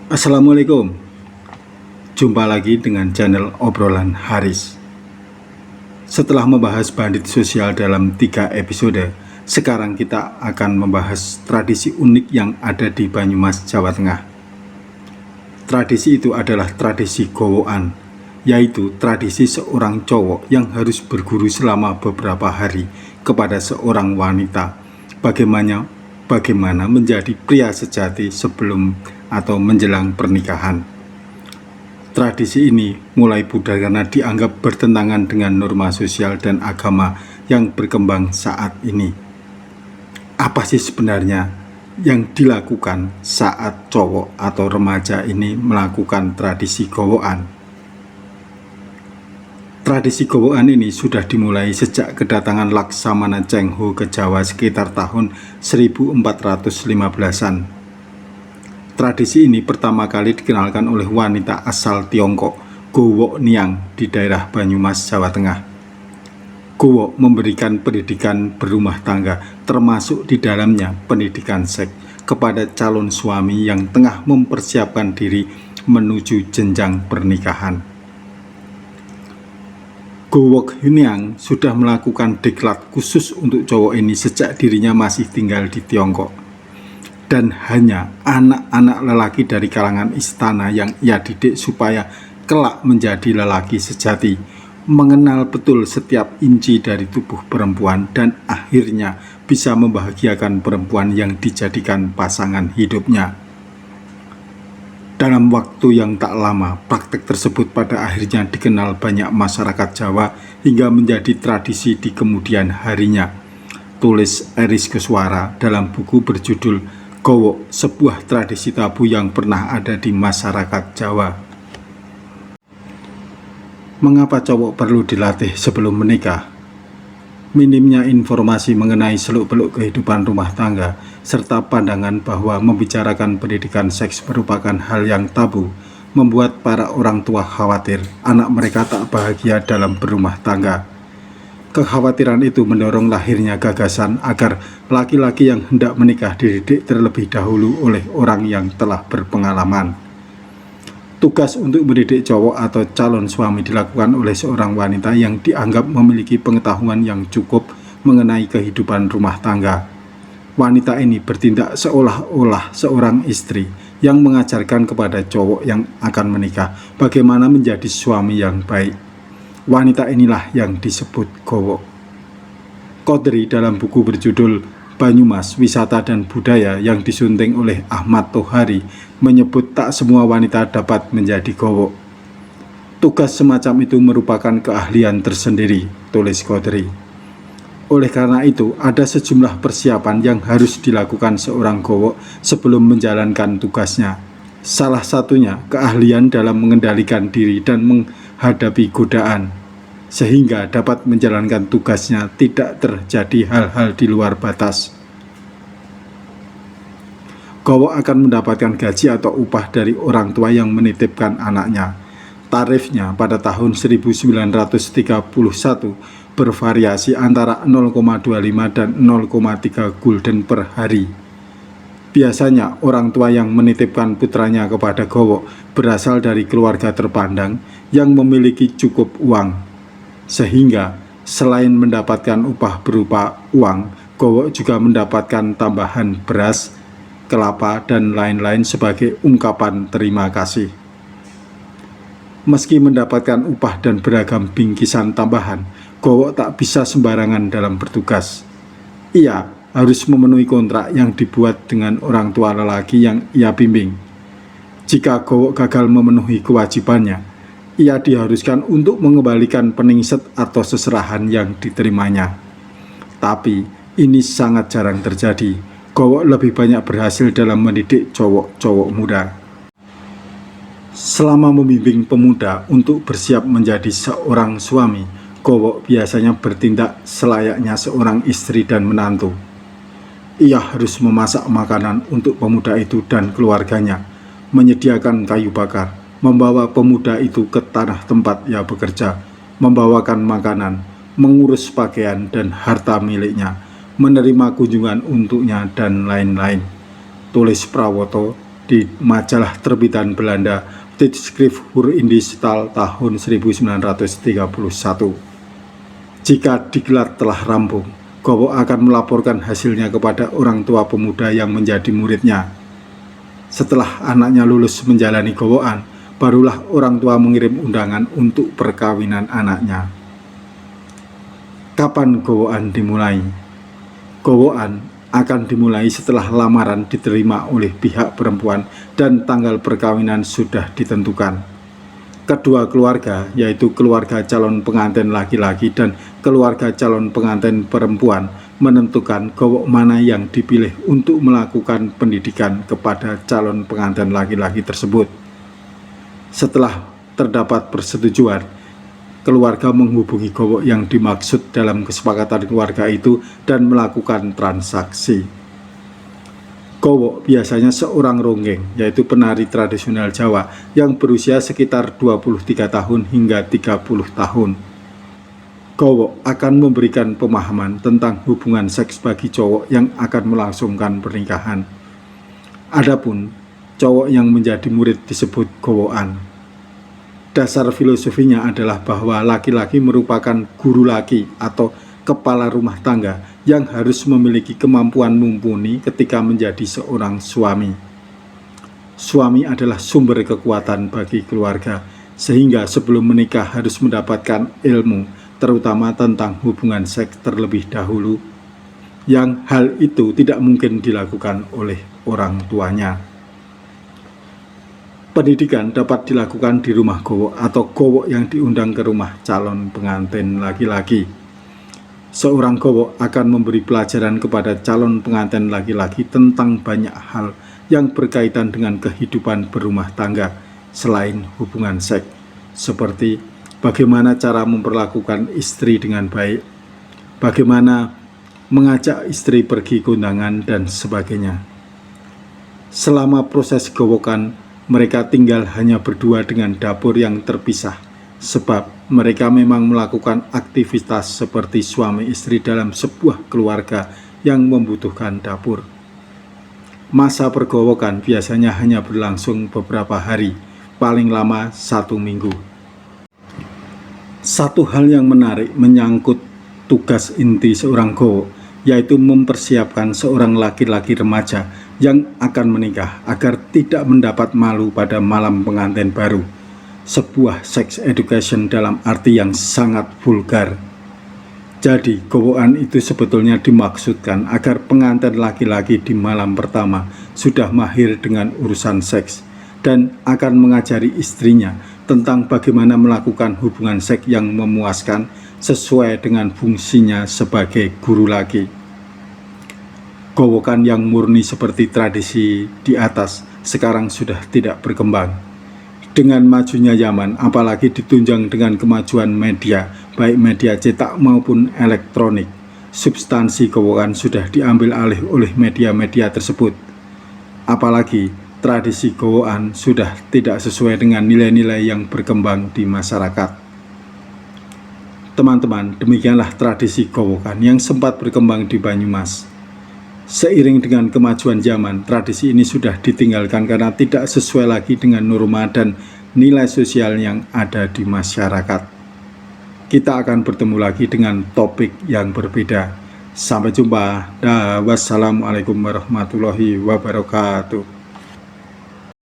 Assalamualaikum. Jumpa lagi dengan channel Obrolan Haris. Setelah membahas bandit sosial dalam 3 episode, sekarang kita akan membahas tradisi unik yang ada di Banyumas, Jawa Tengah. Tradisi itu adalah tradisi gowokan, yaitu tradisi seorang cowok yang harus berguru selama beberapa hari kepada seorang wanita bagaimana menjadi pria sejati sebelum atau menjelang pernikahan. Tradisi ini mulai pudar karena dianggap bertentangan dengan norma sosial dan agama yang berkembang saat ini. Apa sih sebenarnya yang dilakukan saat cowok atau remaja ini melakukan tradisi gowokan? Tradisi gowokan ini sudah dimulai sejak kedatangan Laksamana Cheng Ho ke Jawa sekitar tahun 1415-an. Tradisi ini pertama kali dikenalkan oleh wanita asal Tiongkok, Gowok Niang, di daerah Banyumas, Jawa Tengah. Gowok memberikan pendidikan berumah tangga, termasuk di dalamnya pendidikan seks, kepada calon suami yang tengah mempersiapkan diri menuju jenjang pernikahan. Gowok Niang sudah melakukan diklat khusus untuk cowok ini sejak dirinya masih tinggal di Tiongkok. Dan hanya anak-anak lelaki dari kalangan istana yang ia didik supaya kelak menjadi lelaki sejati, mengenal betul setiap inci dari tubuh perempuan dan akhirnya bisa membahagiakan perempuan yang dijadikan pasangan hidupnya. Dalam waktu yang tak lama, praktek tersebut pada akhirnya dikenal banyak masyarakat Jawa hingga menjadi tradisi di kemudian harinya. Tulis Eris Kuswara dalam buku berjudul Gowok, sebuah tradisi tabu yang pernah ada di masyarakat Jawa. Mengapa cowok perlu dilatih sebelum menikah? Minimnya informasi mengenai seluk-beluk kehidupan rumah tangga, serta pandangan bahwa membicarakan pendidikan seks merupakan hal yang tabu, membuat para orang tua khawatir anak mereka tak bahagia dalam berumah tangga. Kekhawatiran itu mendorong lahirnya gagasan agar laki-laki yang hendak menikah dididik terlebih dahulu oleh orang yang telah berpengalaman. Tugas untuk mendidik cowok atau calon suami dilakukan oleh seorang wanita yang dianggap memiliki pengetahuan yang cukup mengenai kehidupan rumah tangga. Wanita ini bertindak seolah-olah seorang istri yang mengajarkan kepada cowok yang akan menikah bagaimana menjadi suami yang baik. Wanita inilah yang disebut gowok. Qadri dalam buku berjudul Banyumas, Wisata dan Budaya yang disunting oleh Ahmad Tohari menyebut tak semua wanita dapat menjadi gowok. Tugas semacam itu merupakan keahlian tersendiri, tulis Qadri. Oleh karena itu, ada sejumlah persiapan yang harus dilakukan seorang gowok sebelum menjalankan tugasnya. Salah satunya keahlian dalam mengendalikan diri dan menghadapi godaan, sehingga dapat menjalankan tugasnya tidak terjadi hal-hal di luar batas. Gowok akan mendapatkan gaji atau upah dari orang tua yang menitipkan anaknya. Tarifnya pada tahun 1931 bervariasi antara 0,25 dan 0,3 gulden per hari. Biasanya orang tua yang menitipkan putranya kepada gowok berasal dari keluarga terpandang yang memiliki cukup uang, sehingga selain mendapatkan upah berupa uang, gowok juga mendapatkan tambahan beras, kelapa, dan lain-lain sebagai ungkapan terima kasih. Meski mendapatkan upah dan beragam bingkisan tambahan, gowok tak bisa sembarangan dalam bertugas. Ia harus memenuhi kontrak yang dibuat dengan orang tua lelaki yang ia bimbing. Jika gowok gagal memenuhi kewajibannya, ia diharuskan untuk mengembalikan peningset atau seserahan yang diterimanya. Tapi ini sangat jarang terjadi. Gowok lebih banyak berhasil dalam mendidik cowok-cowok muda. Selama membimbing pemuda untuk bersiap menjadi seorang suami, gowok biasanya bertindak selayaknya seorang istri dan menantu. Ia harus memasak makanan untuk pemuda itu dan keluarganya, menyediakan kayu bakar, membawa pemuda itu ke tanah tempat ia bekerja, membawakan makanan, mengurus pakaian dan harta miliknya, menerima kunjungan untuknya, dan lain-lain. Tulis Prawoto di majalah terbitan Belanda Tijdschrift voor Indisch Taal tahun 1931. Jika diklat telah rampung, Gowo akan melaporkan hasilnya kepada orang tua pemuda yang menjadi muridnya. Setelah anaknya lulus menjalani gowoan, barulah orang tua mengirim undangan untuk perkawinan anaknya. Kapan gowoan dimulai? Gowoan akan dimulai setelah lamaran diterima oleh pihak perempuan dan tanggal perkawinan sudah ditentukan. Kedua keluarga, yaitu keluarga calon pengantin laki-laki dan keluarga calon pengantin perempuan, menentukan gowok mana yang dipilih untuk melakukan pendidikan kepada calon pengantin laki-laki tersebut. Setelah terdapat persetujuan, keluarga menghubungi gowok yang dimaksud dalam kesepakatan keluarga itu dan melakukan transaksi. Gowok biasanya seorang ronggeng, yaitu penari tradisional Jawa yang berusia sekitar 23 tahun hingga 30 tahun. Gowok akan memberikan pemahaman tentang hubungan seks bagi cowok yang akan melangsungkan pernikahan. Adapun cowok yang menjadi murid disebut gowokan. Dasar filosofinya adalah bahwa laki-laki merupakan guru laki atau kepala rumah tangga yang harus memiliki kemampuan mumpuni ketika menjadi seorang suami. Suami adalah sumber kekuatan bagi keluarga, sehingga sebelum menikah harus mendapatkan ilmu, terutama tentang hubungan seks terlebih dahulu, yang hal itu tidak mungkin dilakukan oleh orang tuanya. Pendidikan dapat dilakukan di rumah gowok atau gowok yang diundang ke rumah calon pengantin laki-laki. Seorang gowok akan memberi pelajaran kepada calon pengantin laki-laki tentang banyak hal yang berkaitan dengan kehidupan berumah tangga selain hubungan seks, seperti bagaimana cara memperlakukan istri dengan baik, bagaimana mengajak istri pergi ke undangan, dan sebagainya. Selama proses gowokan, mereka tinggal hanya berdua dengan dapur yang terpisah, sebab mereka memang melakukan aktivitas seperti suami istri dalam sebuah keluarga yang membutuhkan dapur. Masa pergowokan biasanya hanya berlangsung beberapa hari, paling lama 1 minggu. Satu hal yang menarik menyangkut tugas inti seorang gowok, yaitu mempersiapkan seorang laki-laki remaja yang akan menikah agar tidak mendapat malu pada malam pengantin baru. Sebuah sex education dalam arti yang sangat vulgar. Jadi gowokan itu sebetulnya dimaksudkan agar pengantin laki-laki di malam pertama sudah mahir dengan urusan seks dan akan mengajari istrinya tentang bagaimana melakukan hubungan seks yang memuaskan sesuai dengan fungsinya sebagai guru laki. Gowokan yang murni seperti tradisi di atas sekarang sudah tidak berkembang. Dengan majunya zaman, apalagi ditunjang dengan kemajuan media, baik media cetak maupun elektronik, substansi gowokan sudah diambil alih oleh media-media tersebut. Apalagi tradisi gowokan sudah tidak sesuai dengan nilai-nilai yang berkembang di masyarakat. Teman-teman, demikianlah tradisi gowokan yang sempat berkembang di Banyumas. Seiring dengan kemajuan zaman, tradisi ini sudah ditinggalkan karena tidak sesuai lagi dengan norma dan nilai sosial yang ada di masyarakat. Kita akan bertemu lagi dengan topik yang berbeda. Sampai jumpa. Wassalamualaikum warahmatullahi wabarakatuh.